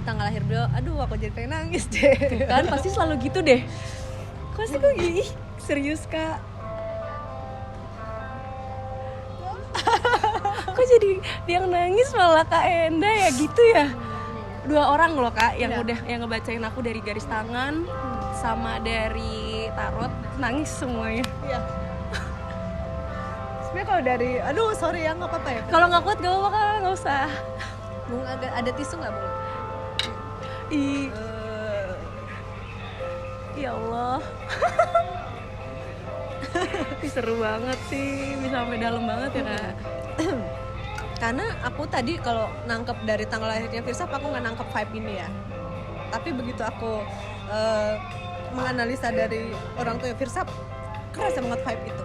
tanggal lahir beliau, aduh aku jadi pengen nangis deh. Kan pasti selalu gitu deh. Pasti kok gini, serius Kak. Kok jadi yang nangis malah Kak Enda ya gitu ya. 2 orang loh Kak yang udah yang ngebacain aku dari garis tangan sama dari tarot, nangis semuanya. Iya. Sebenarnya kalau dari, aduh sorry ya nggak apa-apa ya. Kalau nggak kuat gak apa-apa Kak, nggak usah. Bung ada tisu nggak Bung? Ih, ya Allah. Ih, seru banget sih, bisa sampai dalam banget ya Kak. Karena aku tadi kalau nangkep dari tanggal lahirnya Firsap, aku nggak nangkep vibe ini ya. Tapi begitu aku menganalisa dari orang tua Firsap, kerasa banget vibe itu.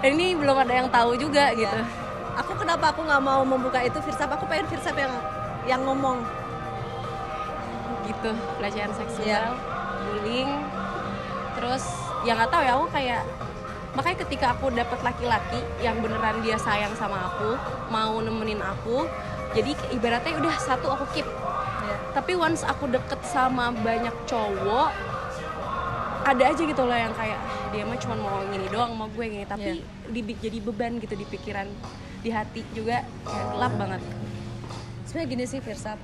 Dan ini belum ada yang tahu juga gitu. Aku kenapa aku nggak mau membuka itu Firsap, aku pengen Firsap yang ngomong Gitu, pelecehan seksual, Iya. bullying. Terus ya nggak tahu ya, aku kayak makanya ketika aku dapet laki-laki yang beneran dia sayang sama aku, mau nemenin aku, jadi ibaratnya udah satu aku keep. ya. Tapi once aku deket sama banyak cowok, ada aja gitu loh yang kayak dia mah cuma mau gini doang sama gue gini, tapi jadi beban gitu di pikiran, di hati juga kayak gelap banget. Sebenarnya gini sih Firsap.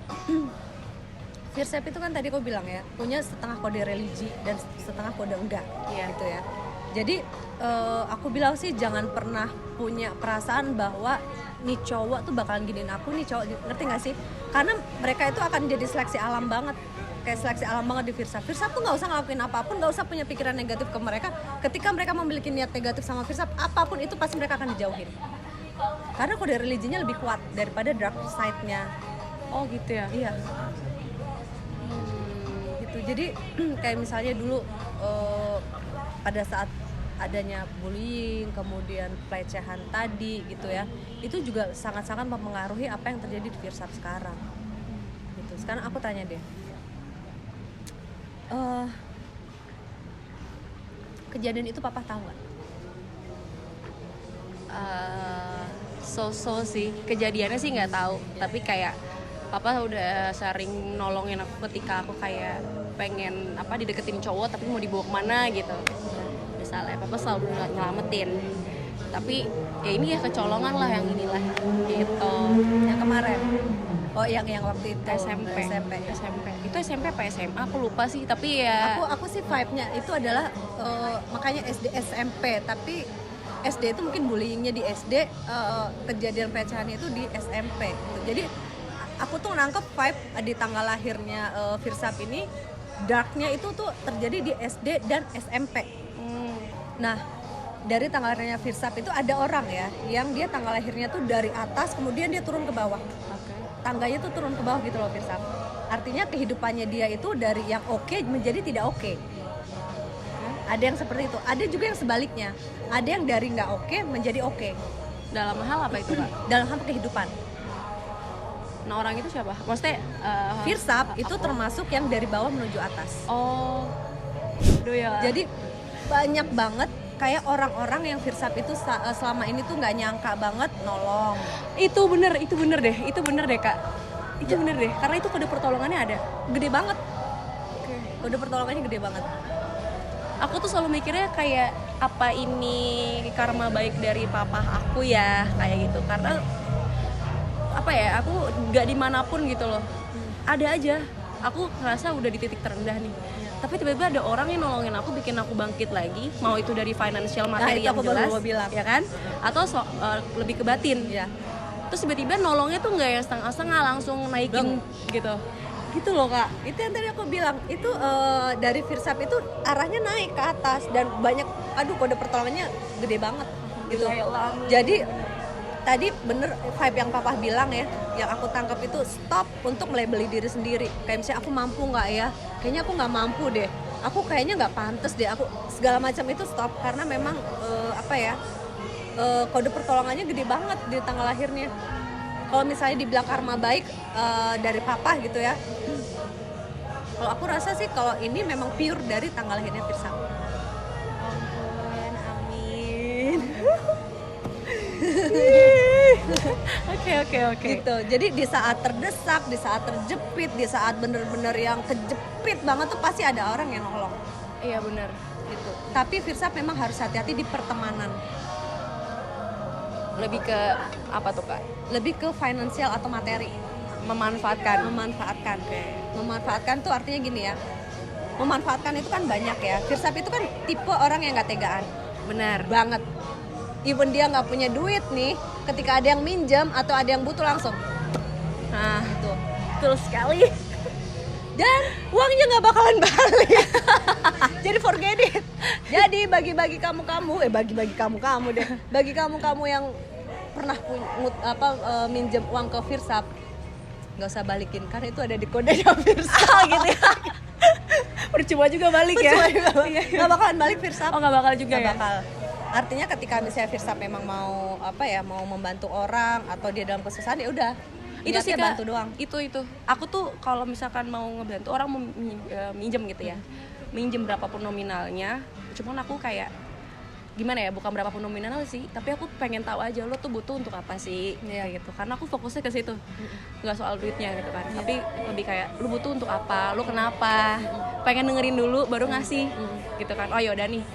Firsap itu kan tadi aku bilang ya, punya setengah kode religi dan setengah kode enggak, gitu ya. Jadi aku bilang sih jangan pernah punya perasaan bahwa nih cowok tuh bakalan giniin aku, nih cowok, ngerti gak sih? Karena mereka itu akan jadi seleksi alam banget, kayak seleksi alam banget di Firsap. Firsap tuh nggak usah ngelakuin apapun, nggak usah punya pikiran negatif ke mereka. Ketika mereka memiliki niat negatif sama Firsap, apapun itu pasti mereka akan dijauhin. Karena kode religinya lebih kuat daripada dark side-nya. Oh gitu ya. Iya. Gitu. Jadi kayak misalnya dulu pada saat adanya bullying, kemudian pelecehan tadi gitu ya, itu juga sangat-sangat mempengaruhi apa yang terjadi di Firsap sekarang. Gitu. Sekarang aku tanya deh, kejadian itu papa tahu nggak? So sih, kejadiannya sih nggak tahu, tapi kayak papa udah sering nolongin aku ketika aku kayak pengen dideketin cowok tapi mau dibawa kemana gitu. Misalnya papa selalu nyelamatin, tapi ya ini ya kecolongan lah yang inilah gitu. Yang kemarin? Oh yang waktu itu SMP. Itu SMP apa SMA aku lupa sih, tapi ya aku sih vibe-nya itu adalah makanya SD SMP, tapi SD itu mungkin bullyingnya di SD, kejadian pelecehannya itu di SMP gitu. Jadi aku tuh nangkep vibe di tanggal lahirnya Firsap ini, darknya itu tuh terjadi di SD dan SMP. Nah dari tanggal lahirnya Firsap itu ada orang ya yang dia tanggal lahirnya tuh dari atas kemudian dia turun ke bawah. Tangganya tuh turun ke bawah gitu loh Firsap. Artinya kehidupannya dia itu dari yang oke menjadi tidak oke. Ada yang seperti itu, ada juga yang sebaliknya. Ada yang dari nggak oke menjadi oke. dalam hal apa itu Kak? Dalam hal kehidupan. Nah orang itu siapa? Maksudnya Firsap itu termasuk yang dari bawah menuju atas. Oh, aduh ya. Jadi banyak banget kayak orang-orang yang Firsap itu selama ini tuh nggak nyangka banget nolong. Itu bener deh Kak. Itu bener deh, karena itu kode pertolongannya ada. Gede banget. Kode pertolongannya gede banget. Aku tuh selalu mikirnya kayak apa ini karma baik dari papa aku ya, kayak gitu. Karena apa ya, aku nggak dimanapun gitu loh. Ada aja, aku ngerasa udah di titik terendah nih. Tapi tiba-tiba ada orang yang nolongin aku, bikin aku bangkit lagi. Mau itu dari financial materi yang jelas, ya kan? Atau lebih ke batin. Ya. Terus tiba-tiba nolongnya tuh nggak yang setengah-setengah, langsung naikin gitu loh Kak. Itu yang tadi aku bilang, itu dari Firsap itu arahnya naik ke atas dan banyak, kode pertolongannya gede banget gitu. Jadi tadi bener vibe yang papa bilang ya, yang aku tangkap itu stop untuk melabeli diri sendiri. Kayak misalnya aku mampu nggak ya? Kayaknya aku nggak mampu deh. Aku kayaknya nggak pantas deh. Aku segala macam itu stop karena memang kode pertolongannya gede banget di tanggal lahirnya. Kalau misalnya dibilang karma baik dari papa gitu ya, kalau aku rasa sih kalau ini memang pure dari tanggal lahirnya Firsa. Ampun, amin. Oke. Gitu. Jadi di saat terdesak, di saat terjepit, di saat bener-bener yang kejepit banget tuh pasti ada orang yang nolong. Iya benar. Gitu. Tapi Firsa memang harus hati-hati di pertemanan. Lebih ke apa tuh Kak? Lebih ke finansial atau materi. Memanfaatkan. Memanfaatkan tuh artinya gini ya. Memanfaatkan itu kan banyak ya. Firsap itu kan tipe orang yang gak tegaan. Benar. Banget. Even dia nggak punya duit nih, ketika ada yang minjem atau ada yang butuh langsung. Nah, Gitu. betul sekali. Dan uangnya nggak bakalan balik. Jadi forget it. Jadi bagi-bagi kamu-kamu deh. Bagi kamu-kamu yang pernah minjem uang ke Firsap, nggak usah balikin karena itu ada di kodenya Firsap gitu ya. Percuma juga balik ya. Nggak bakalan balik Firsap. Oh, nggak bakal juga Nggak ya. bakal. Artinya ketika misalnya Firsap memang mau mau membantu orang atau dia dalam kesusahan ya udah. Itu sih niatnya Kak, bantu doang. itu aku tuh kalau misalkan mau ngebantu orang minjem gitu ya, minjem berapapun nominalnya, cuman aku kayak gimana ya, bukan berapapun nominal sih, tapi aku pengen tahu aja lo tuh butuh untuk apa sih, kayak gitu, karena aku fokusnya ke situ, nggak soal duitnya gitu kan, tapi lebih kayak lo butuh untuk apa, lo kenapa, pengen dengerin dulu baru ngasih, gitu kan. Oh yaudah nih.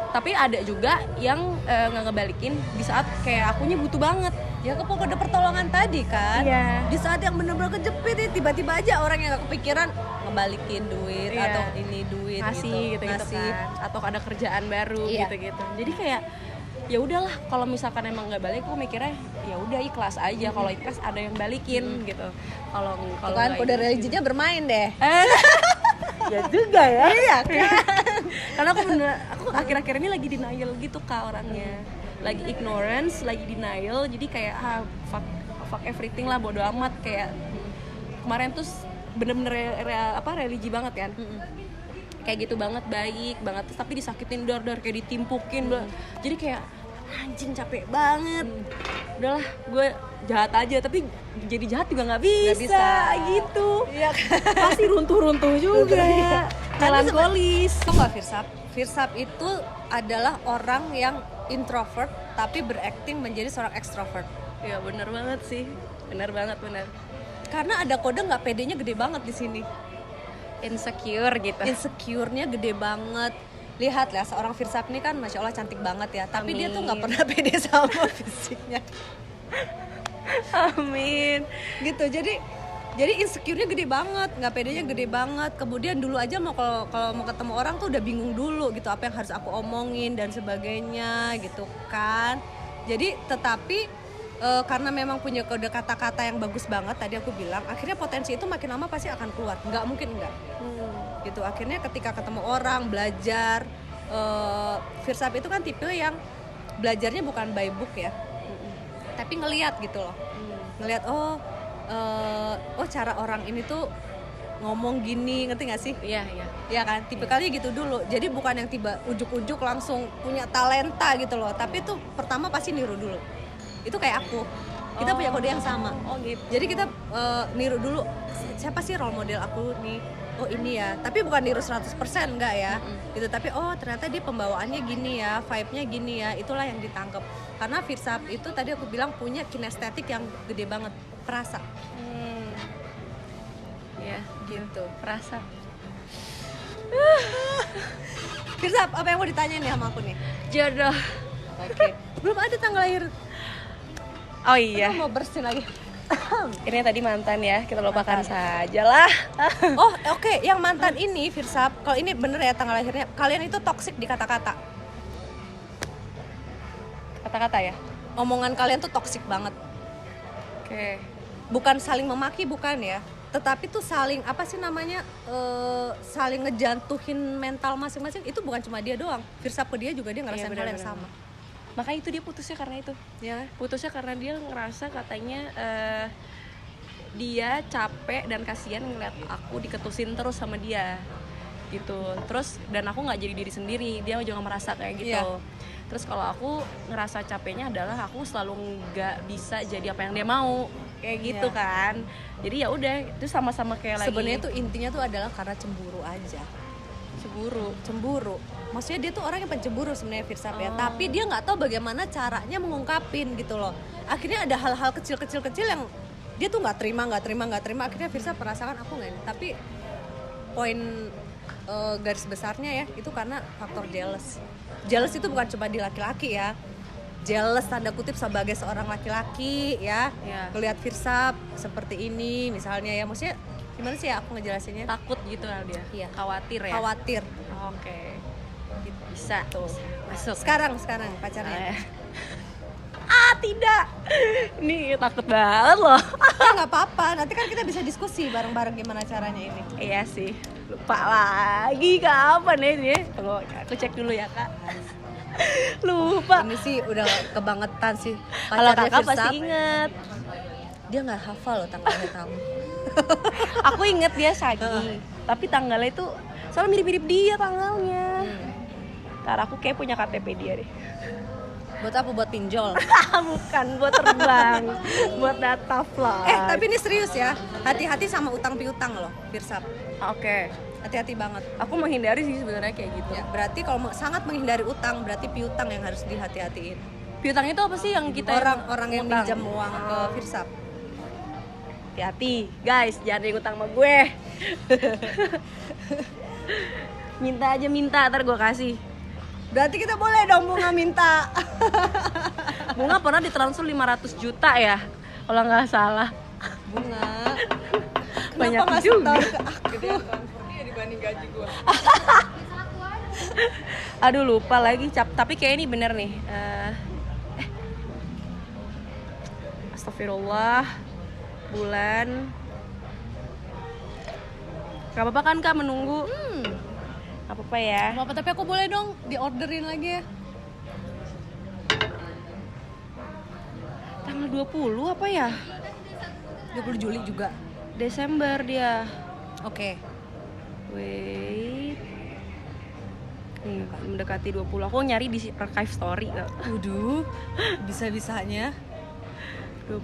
Tapi ada juga yang nggak ngebalikin di saat kayak akunya butuh banget. Ya kode pertolongan tadi kan. Iya. Di saat yang benar-benar kejepit nih, tiba-tiba aja orang yang gak kepikiran ngebalikin duit Iya. atau ini duit Ngasih gitu ngasih. kan, atau ada kerjaan baru Iya. gitu. Jadi kayak ya udahlah, kalau misalkan emang nggak balik, aku mikirnya ya udah ikhlas aja. Kalau ikhlas ada yang balikin gitu. Kalau Kan nggak kode ikhlas religinya bermain deh. ya juga ya. Iya kan. Karena aku akhir-akhir ini lagi denial gitu Kak orangnya. Lagi ignorance, lagi denial. Jadi kayak fuck everything lah, bodo amat. Kayak kemarin tuh bener-bener religi banget kan. Kayak gitu banget, baik banget, terus tapi disakitin dar kayak ditimpukin. Jadi kayak anjing capek banget. Udahlah, gue jahat aja, tapi jadi jahat juga nggak bisa gitu. Iya kan. Pasti runtuh juga. Melankolis. Tau gak Firsap itu adalah orang yang introvert tapi berakting menjadi seorang extrovert. Ya benar banget sih, benar. Karena ada kode nggak pedenya gede banget di sini. Insecure gitu. Insecure-nya gede banget. Lihat lah, seorang Firsap ini kan Masya Allah cantik banget ya. Tapi dia tuh nggak pernah pede sama fisiknya. Amin. Gitu, jadi insecure-nya gede banget, nggak pedenya gede banget. Kemudian dulu aja kalau mau ketemu orang tuh udah bingung dulu gitu, apa yang harus aku omongin dan sebagainya gitu kan. Jadi tetapi karena memang punya kode kata-kata yang bagus banget tadi aku bilang, akhirnya potensi itu makin lama pasti akan keluar, nggak mungkin enggak. Gitu, akhirnya ketika ketemu orang belajar, Firsap itu kan tipe yang belajarnya bukan by book ya, tapi ngelihat gitu loh, ngelihat oh cara orang ini tuh ngomong gini, ngerti gak sih? Iya. Ya kan, tipikalnya gitu dulu. Jadi bukan yang tiba ujuk-ujuk langsung punya talenta gitu loh, tapi tuh pertama pasti niru dulu. Itu kayak aku, kita punya kode yang sama. Oh gitu. Jadi kita niru dulu, siapa sih role model aku nih? Oh ini ya, tapi bukan niru 100% enggak ya gitu, tapi oh ternyata dia pembawaannya gini ya, vibe-nya gini ya, itulah yang ditangkap. Karena Firsap itu tadi aku bilang punya kinestetik yang gede banget, perasa. Ya gitu, perasa. Firsap, apa yang mau ditanyain nih sama aku nih? Jodoh. Oke. Belum ada tanggal lahir. Oh iya. Aku mau bersin lagi. Ini tadi mantan ya, kita lupakan saja lah. Oh oke, yang mantan ini Firsap, kalau ini bener ya tanggal lahirnya, kalian itu toksik di kata-kata. Kata-kata ya. Omongan kalian tuh toksik banget. Oke. Bukan saling memaki, bukan ya, tetapi tuh saling apa sih namanya, saling ngejantuhin mental masing-masing. Itu bukan cuma dia doang, Firsap ke dia juga dia ngerasain hal yang sama. Makanya itu dia putusnya karena itu. Ya. Putusnya karena dia ngerasa katanya dia capek dan kasihan ngeliat aku diketusin terus sama dia gitu. Terus dan aku nggak jadi diri sendiri, dia juga merasa kayak gitu. Iya. Terus kalau aku ngerasa capeknya adalah aku selalu nggak bisa jadi apa yang dia mau kayak gitu Iya. kan. Jadi ya udah itu sama-sama kayak lagi Sebenarnya tuh intinya tuh adalah karena cemburu aja. Cemburu. Maksudnya dia tuh orang yang pencemburu sebenarnya Firsap ya. Tapi dia nggak tahu bagaimana caranya mengungkapin gitu loh. Akhirnya ada hal-hal kecil yang dia tuh nggak terima. Akhirnya Firsap merasakan aku nggak ini. Tapi poin garis besarnya ya itu karena faktor jealous. Jealous itu bukan cuma di laki-laki ya. Jealous tanda kutip sebagai seorang laki-laki ya. Iya. Ngelihat Firsap seperti ini misalnya ya. Maksudnya gimana sih ya aku ngejelasinnya? takut gitu lah dia. Iya. Khawatir ya. Khawatir. Oke. Bisa tuh. Masuk. Sekarang pacarnya. Tidak. Ini takut banget loh. Ya nggak apa-apa, nanti kan kita bisa diskusi bareng-bareng gimana caranya ini. Iya sih. Lupa lagi kapan ya dia. Tunggu, aku cek dulu ya kak. Lupa. Ini sih udah kebangetan sih. Kalau Pacarnya kakak Firsap, pasti inget. dia nggak hafal loh tanggalnya kamu. Aku inget dia Sagi. Tapi tanggalnya itu soalnya mirip-mirip dia tanggalnya. Ntar aku kayak punya KTP dia deh. Buat apa? Buat pinjol. Bukan buat terbang, buat data flight. Tapi ini serius ya. Hati-hati sama utang piutang loh, Firsap. Oke. Hati-hati banget. Aku menghindari sih sebenarnya kayak gitu. Ya, berarti kalau sangat menghindari utang, berarti piutang yang harus dihati-hatiin. Piutang itu apa sih yang kita Orang-orang yang ngutang? minjam uang ke Firsap. Hati-hati, guys, jangan ada yang utang sama gue. Minta aja minta, ntar gue kasih. Berarti kita boleh dong bunga minta. Bunga pernah ditransfer 500 juta ya, kalau nggak salah. Bunga. Banyak Kenapa nggak juga. setor ke aku? Dibanding gaji gue. Aduh lupa lagi, tapi kayak ini bener nih. Astagfirullah, bulan. Gak apa-apa kan kak menunggu? Gak apa-apa ya. Apa tapi aku boleh dong diorderin lagi ya. Tanggal 20 apa ya? 20 Juli juga. Desember dia. Oke. Wait. Nih, mendekati 20. Aku nyari di archive story gak? Waduh. Bisa-bisanya. 20.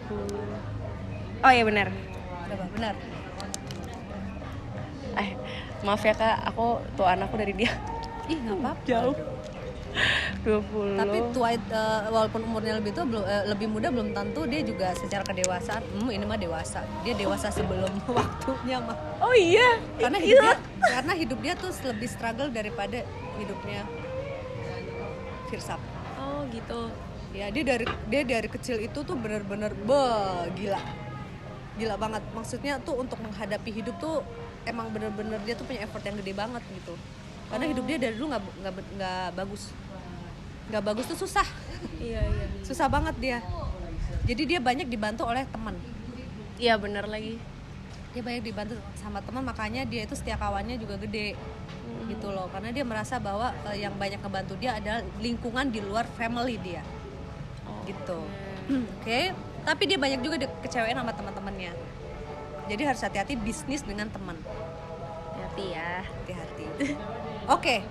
Oh iya benar. Berapa? Benar. Maaf ya kak, aku tuaan aku dari dia. Ih, enggak apa-apa. Jauh. 20. Tapi tua walaupun umurnya lebih tua lebih muda belum tentu dia juga secara kedewasaan. Ini mah dewasa. Dia dewasa sebelum waktunya mah. Oh iya. Karena hidup dia tuh lebih struggle daripada hidupnya Firsap. Oh gitu. Ya, dia dari kecil itu tuh benar-benar gila banget. Maksudnya tuh untuk menghadapi hidup tuh emang benar-benar dia tuh punya effort yang gede banget gitu. Karena hidup dia dari dulu nggak bagus tuh susah. Iya. Susah banget dia. Jadi dia banyak dibantu oleh teman. Iya benar lagi. Dia banyak dibantu sama teman, makanya dia itu setia kawannya juga gede gitu loh. Karena dia merasa bahwa yang banyak ngebantu dia adalah lingkungan di luar family dia. Gitu. Oke. Tapi dia banyak juga kecewain sama teman-temannya. Jadi harus hati-hati bisnis dengan teman. Hati ya. Hati-hati. Oke.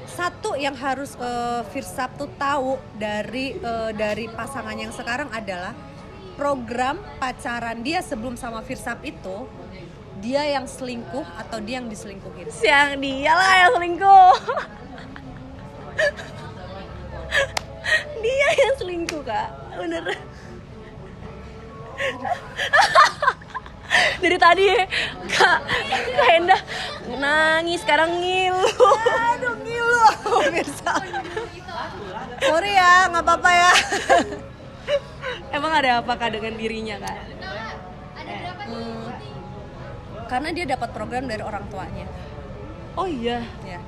Satu yang harus Firsap tuh tahu dari pasangan yang sekarang adalah program pacaran dia sebelum sama Firsap itu, dia yang selingkuh atau dia yang diselingkuhin. Siang dia lah yang selingkuh. Dia yang selingkuh kak, bener. Dari tadi kak Henda nangis sekarang ngilu. Aduh ngilu Firsap. Sorry ya, nggak apa-apa ya. Emang ada apa kak dengan dirinya kak? Karena dia dapat program dari orang tuanya. Oh iya. Ya.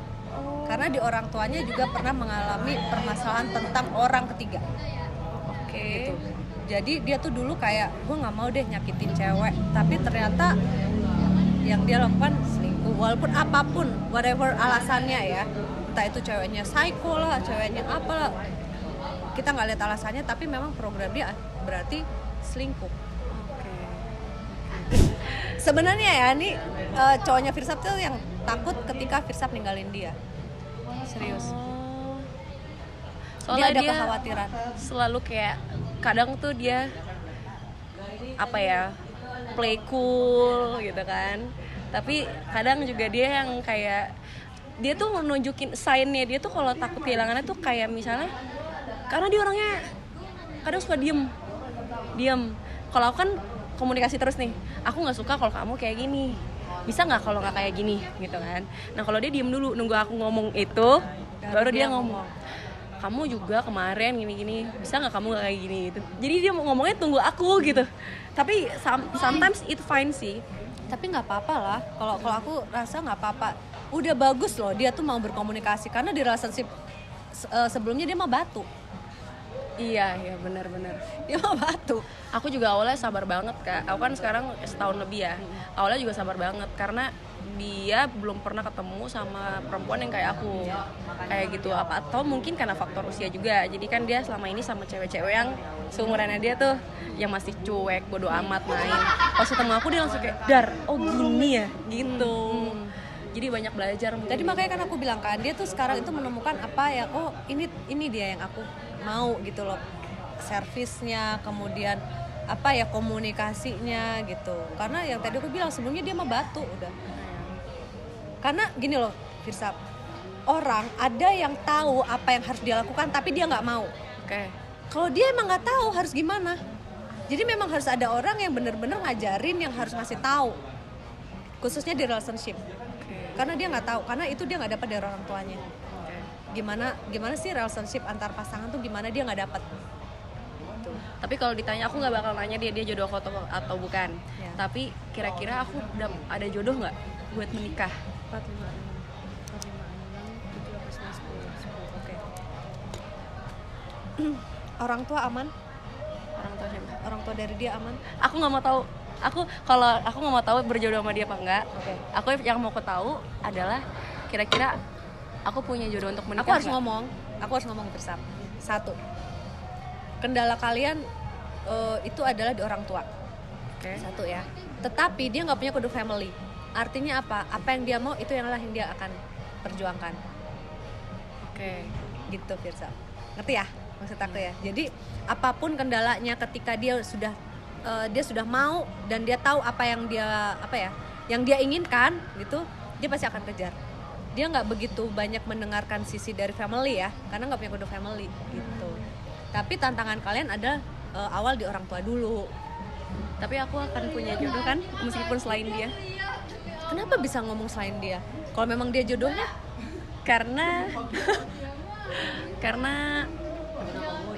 Karena di orang tuanya juga pernah mengalami permasalahan tentang orang ketiga. Oke. Gitu. Jadi dia tuh dulu kayak gue nggak mau deh nyakitin cewek, tapi ternyata yang dia lakukan selingkuh. Walaupun apapun, whatever alasannya ya, entah itu ceweknya psycho lah, ceweknya apalah, kita nggak lihat alasannya, tapi memang program dia berarti selingkuh. Sebenarnya ya, ini cowoknya Firsap tuh yang takut ketika Firsap ninggalin dia. Serius. Soalnya dia ada dia kekhawatiran. selalu kayak kadang tuh dia apa ya, play cool gitu kan. Tapi kadang juga dia yang kayak dia tuh nunjukin sign-nya dia tuh kalau takut kehilangannya tuh kayak misalnya karena dia orangnya kadang suka diem. Kalau aku kan komunikasi terus nih, aku nggak suka kalau kamu kayak gini, bisa nggak kalau nggak kayak gini gitu kan. Nah kalau dia diem dulu nunggu aku ngomong itu baru dia ngomong, kamu juga kemarin gini-gini, bisa nggak kamu nggak kayak gini gitu. Jadi dia ngomongnya tunggu aku gitu. Tapi sometimes it fine sih. Tapi nggak apa-apa lah, kalau aku rasa nggak apa-apa. Udah bagus loh dia tuh mau berkomunikasi, karena di relationship sebelumnya dia mah batu. Iya benar. Dia mah batu. Aku juga awalnya sabar banget Kak. Aku kan sekarang setahun lebih ya. Awalnya juga sabar banget karena dia belum pernah ketemu sama perempuan yang kayak aku. Kayak gitu apa atau mungkin karena faktor usia juga. Jadi kan dia selama ini sama cewek-cewek yang seumurannya dia tuh yang masih cuek, bodo amat main. Pas ketemu aku dia langsung kayak, "Dar, oh gini ya." gitu. Jadi banyak belajar. Jadi makanya kan aku bilang kan dia tuh sekarang itu menemukan apa ya, oh ini dia yang aku mau gitu loh, servisnya, kemudian apa ya, komunikasinya gitu. Karena yang tadi aku bilang sebelumnya dia mah batu udah. Karena gini loh Firsa, orang ada yang tahu apa yang harus dia lakukan tapi dia nggak mau. Oke. Kalau dia emang nggak tahu harus gimana, jadi memang harus ada orang yang benar-benar ngajarin, yang harus ngasih tahu, khususnya di relationship. Karena dia nggak tahu, karena itu dia nggak dapat dari orang tuanya. Gimana sih relationship antar pasangan tuh gimana, dia nggak dapat. Tapi kalau ditanya aku nggak bakal nanya dia jodoh aku atau bukan. Ya. Tapi kira-kira aku ada jodoh nggak buat menikah? 4, 5, 6, 7, 8, 9, 10. Oke. Orang tua aman? Orang tua siapa? Orang tua dari dia aman? Aku nggak mau tahu. Kalau aku nggak mau tahu berjodoh sama dia apa enggak. Oke. Aku yang mau tahu adalah kira-kira aku punya jodoh untuk menikah. Aku harus ngomong Bersam. 1. Kendala kalian itu adalah di orang tua. Oke. 1 ya. Tetapi dia nggak punya kode family. Artinya apa? Apa yang dia mau itu yang dia akan perjuangkan. Oke. Gitu Firsa. Ngerti ya maksud aku ya? Jadi apapun kendalanya ketika dia sudah mau dan dia tahu apa yang dia inginkan gitu, dia pasti akan kejar. Dia nggak begitu banyak mendengarkan sisi dari family ya, karena nggak punya kode family gitu. Tapi tantangan kalian ada awal di orang tua dulu. Tapi aku akan punya jodoh kan meskipun selain dia. Kenapa bisa ngomong selain dia? Kalau memang dia jodohnya? Karena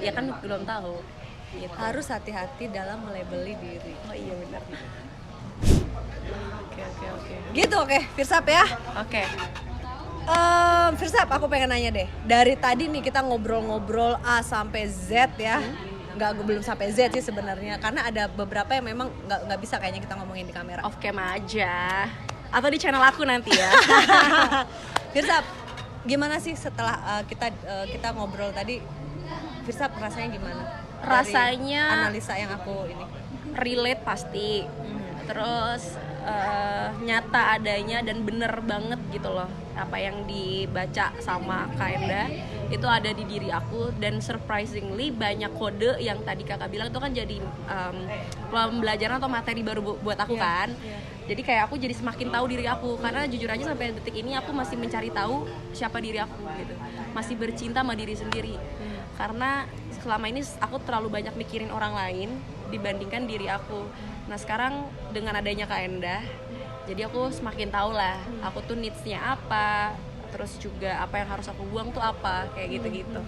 ya kan belum tahu. Gitu. Harus hati-hati dalam melabeli diri. Oh iya benar. Oke. Gitu oke, Firsap ya. Oke. Firsap, aku pengen nanya deh. Dari tadi nih kita ngobrol-ngobrol A sampai Z ya. Belum sampai Z sih sebenarnya, karena ada beberapa yang memang nggak bisa kayaknya kita ngomongin di kamera. Off cam aja. Atau di channel aku nanti ya. Firsap, gimana sih setelah kita ngobrol tadi? Firsap rasanya gimana? Rasanya analisa yang aku ini relate pasti. Terus nyata adanya dan bener banget gitu loh apa yang dibaca sama Kak Enda itu ada di diri aku, dan surprisingly banyak kode yang tadi kakak bilang itu kan jadi pembelajaran atau materi baru buat aku kan. Jadi kayak aku jadi semakin tahu diri aku, karena jujur aja sampai detik ini aku masih mencari tahu siapa diri aku gitu, masih bercinta sama diri sendiri. Karena selama ini aku terlalu banyak mikirin orang lain dibandingkan diri aku. Nah sekarang dengan adanya Kak Enda, jadi aku semakin tahu lah aku tuh needs-nya apa, terus juga apa yang harus aku buang tuh apa, kayak gitu-gitu.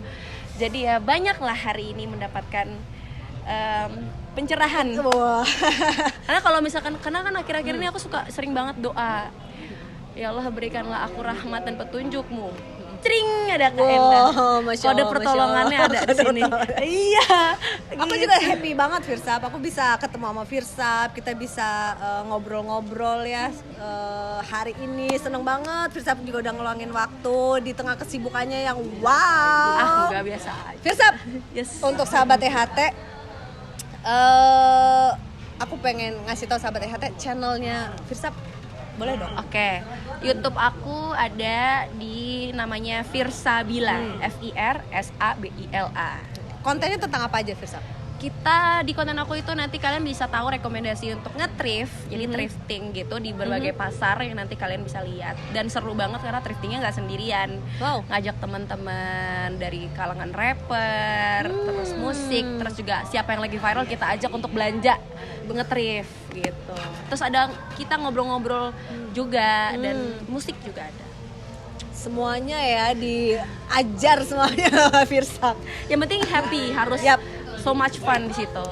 Jadi ya banyak lah hari ini mendapatkan pencerahan. Karena kalau misalkan, karena kan akhir-akhir ini aku sering banget doa, ya Allah berikanlah aku rahmat dan petunjukmu. Cring, ada Kak Enda. Kode pertolongannya ada di sini. Iya. Aku juga happy banget Firsap. Aku bisa ketemu sama Firsap, kita bisa ngobrol-ngobrol ya hari ini. Seneng banget Firsap juga udah ngeluangin waktu di tengah kesibukannya yang wow. Enggak biasa aja. Firsap, Yes. untuk sahabat THT, aku pengen ngasih tahu sahabat THT channelnya Firsap. Boleh dong? Oke. YouTube aku ada di namanya Firsabila, FIRSABILA. Kontennya tentang apa aja Firsap? kita di konten aku itu nanti kalian bisa tahu rekomendasi untuk nge-thrift, jadi thrifting gitu di berbagai pasar yang nanti kalian bisa lihat. Dan seru banget karena thriftingnya nggak sendirian. Wow. Ngajak teman-teman dari kalangan rapper, terus musik, terus juga siapa yang lagi viral kita ajak untuk belanja nge-thrift gitu. Terus ada kita ngobrol-ngobrol juga dan musik juga ada. Semuanya ya diajar semuanya sama Firsa. Yang penting happy, harus Yap. so much fun di situ.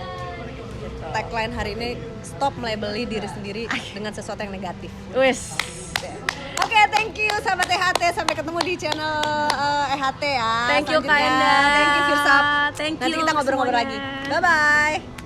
Tagline hari ini, stop melabeli diri sendiri dengan sesuatu yang negatif. Wis. Oke, thank you sahabat EHT. Sampai ketemu di channel EHT ya. Thank you selanjutnya. Kak Enda. Thank you Firsa. Thank Nanti you kita ngobrol-ngobrol lagi. semuanya. Bye bye.